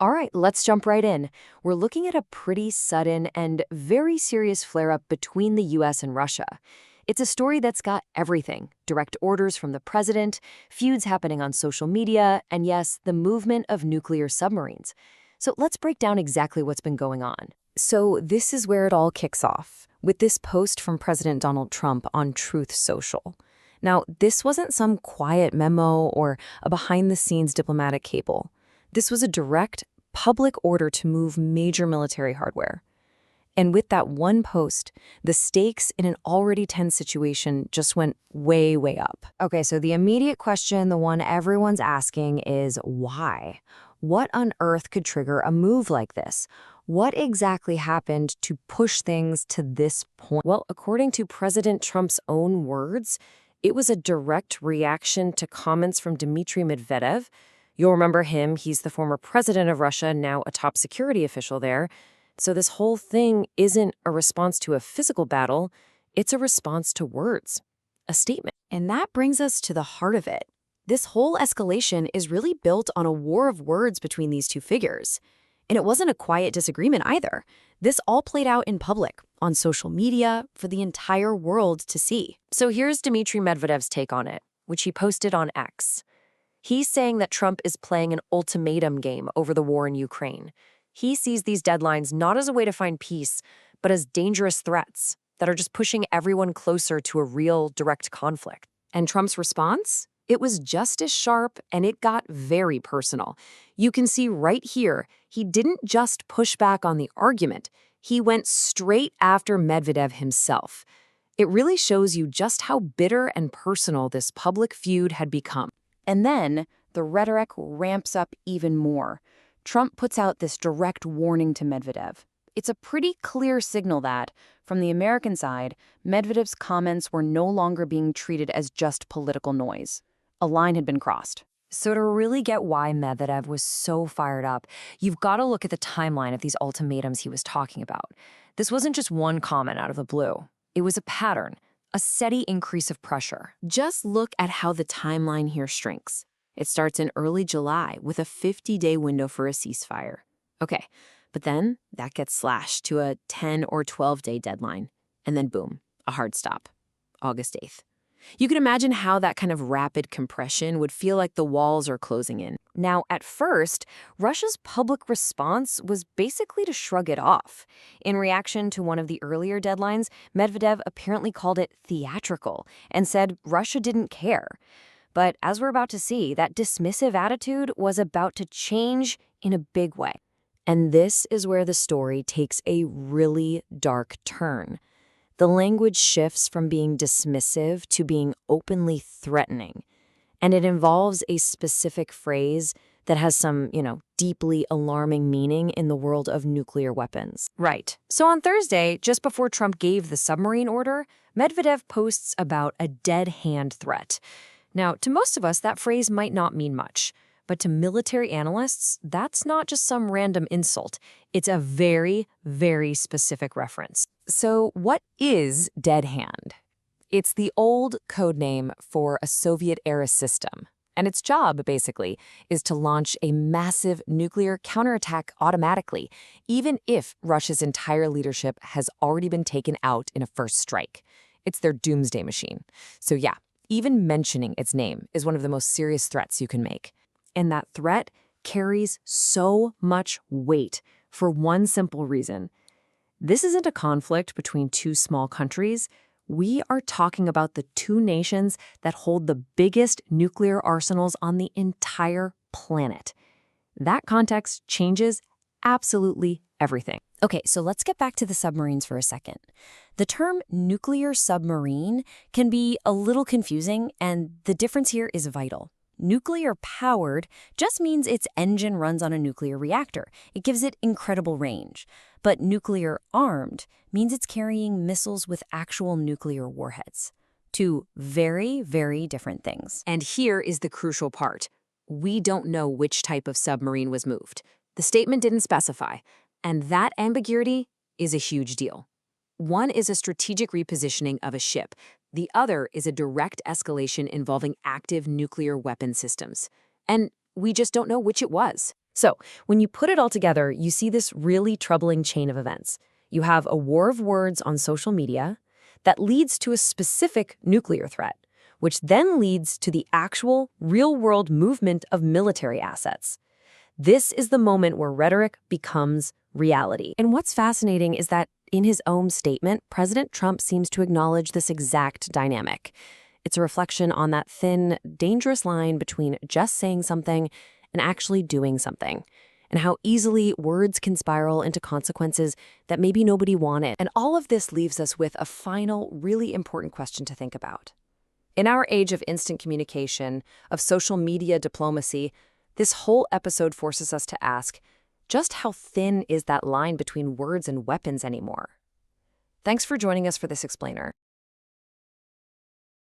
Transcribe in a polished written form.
All right, let's jump right in. We're looking at a pretty sudden and very serious flare-up between the US and Russia. It's a story that's got everything: direct orders from the president, feuds happening on social media, and yes, the movement of nuclear submarines. So let's break down exactly what's been going on. So this is where it all kicks off, with this post from President Donald Trump on Truth Social. Now, this wasn't some quiet memo or a behind-the-scenes diplomatic cable. This was a direct, public order to move major military hardware. And with that one post, the stakes in an already tense situation just went way, way up. Okay, so the immediate question, the one everyone's asking, is why? What on earth could trigger a move like this? What exactly happened to push things to this point? Well, according to President Trump's own words, it was a direct reaction to comments from Dmitry Medvedev. You'll remember him. He's the former president of Russia, now a top security official there. So this whole thing isn't a response to a physical battle. It's a response to words, a statement. And that brings us to the heart of it. This whole escalation is really built on a war of words between these two figures. And it wasn't a quiet disagreement either. This all played out in public, on social media, for the entire world to see. So here's Dmitry Medvedev's take on it, which he posted on X. He's saying that Trump is playing an ultimatum game over the war in Ukraine. He sees these deadlines not as a way to find peace, but as dangerous threats that are just pushing everyone closer to a real, direct conflict. And Trump's response? It was just as sharp, and it got very personal. You can see right here, he didn't just push back on the argument. He went straight after Medvedev himself. It really shows you just how bitter and personal this public feud had become. And then the rhetoric ramps up even more. Trump puts out this direct warning to Medvedev. It's a pretty clear signal that, from the American side, Medvedev's comments were no longer being treated as just political noise. A line had been crossed. So to really get why Medvedev was so fired up, you've got to look at the timeline of these ultimatums he was talking about. This wasn't just one comment out of the blue. It was a pattern, a steady increase of pressure. Just look at how the timeline here shrinks. It starts in early July with a 50-day window for a ceasefire. Okay, but then that gets slashed to a 10 or 12-day deadline. And then boom, a hard stop, August 8th. You can imagine how that kind of rapid compression would feel like the walls are closing in. Now, at first, Russia's public response was basically to shrug it off. In reaction to one of the earlier deadlines, Medvedev apparently called it theatrical and said Russia didn't care. But as we're about to see, that dismissive attitude was about to change in a big way. And this is where the story takes a really dark turn. The language shifts from being dismissive to being openly threatening. And it involves a specific phrase that has some, deeply alarming meaning in the world of nuclear weapons. Right. So on Thursday, just before Trump gave the submarine order, Medvedev posts about a dead hand threat. Now, to most of us, that phrase might not mean much. But to military analysts, that's not just some random insult. It's a very, very specific reference. So what is dead hand? It's the old code name for a Soviet-era system. And its job, basically, is to launch a massive nuclear counterattack automatically, even if Russia's entire leadership has already been taken out in a first strike. It's their doomsday machine. So yeah, even mentioning its name is one of the most serious threats you can make. And that threat carries so much weight for one simple reason. This isn't a conflict between two small countries. We are talking about the two nations that hold the biggest nuclear arsenals on the entire planet. That context changes absolutely everything. Okay, so let's get back to the submarines for a second. The term nuclear submarine can be a little confusing, and the difference here is vital. Nuclear-powered just means its engine runs on a nuclear reactor. It gives it incredible range. But nuclear-armed means it's carrying missiles with actual nuclear warheads. Two very, very different things. And here is the crucial part. We don't know which type of submarine was moved. The statement didn't specify, and that ambiguity is a huge deal. One is a strategic repositioning of a ship. The other is a direct escalation involving active nuclear weapon systems. And we just don't know which it was. So, when you put it all together, you see this really troubling chain of events. You have a war of words on social media that leads to a specific nuclear threat, which then leads to the actual, real-world movement of military assets. This is the moment where rhetoric becomes reality. And what's fascinating is that in his own statement, President Trump seems to acknowledge this exact dynamic. It's a reflection on that thin, dangerous line between just saying something and actually doing something, and how easily words can spiral into consequences that maybe nobody wanted. And all of this leaves us with a final, really important question to think about. In our age of instant communication, of social media diplomacy, this whole episode forces us to ask, just how thin is that line between words and weapons anymore? Thanks for joining us for this explainer.